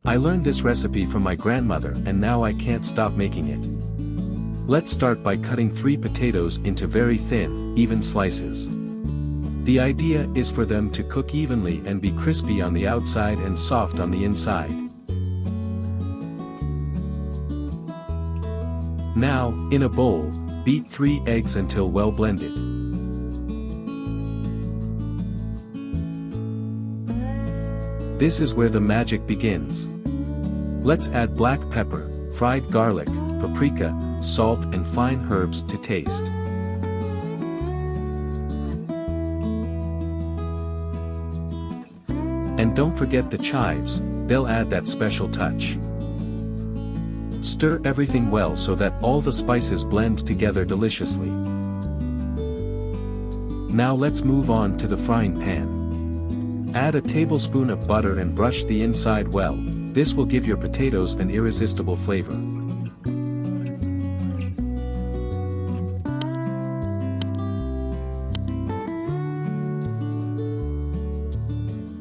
I learned this recipe from my grandmother and now I can't stop making it. Let's start by cutting 3 potatoes into very thin, even slices. The idea is for them to cook evenly and be crispy on the outside and soft on the inside. Now, in a bowl, beat 3 eggs until well blended. This is where the magic begins. Let's add black pepper, fried garlic, paprika, salt and fine herbs to taste. And don't forget the chives, they'll add that special touch. Stir everything well so that all the spices blend together deliciously. Now let's move on to the frying pan. Add a tablespoon of butter and brush the inside well. This will give your potatoes an irresistible flavor.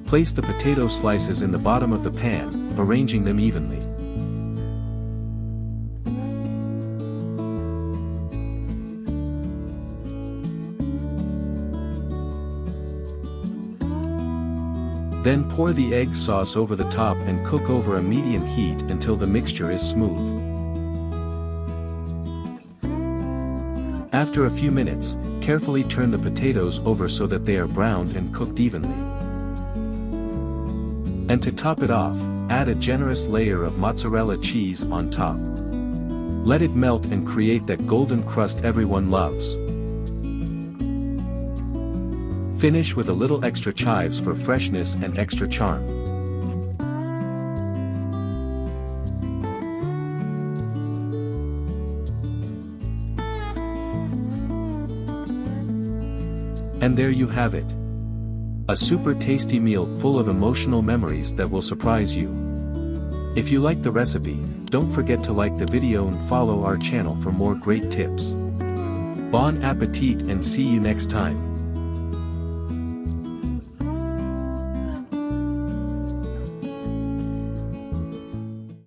Place the potato slices in the bottom of the pan, arranging them evenly. Then pour the egg sauce over the top and cook over a medium heat until the mixture is smooth. After a few minutes, carefully turn the potatoes over so that they are browned and cooked evenly. And to top it off, add a generous layer of mozzarella cheese on top. Let it melt and create that golden crust everyone loves. Finish with a little extra chives for freshness and extra charm. And there you have it. A super tasty meal full of emotional memories that will surprise you. If you like the recipe, don't forget to like the video and follow our channel for more great tips. Bon appetit and see you next time.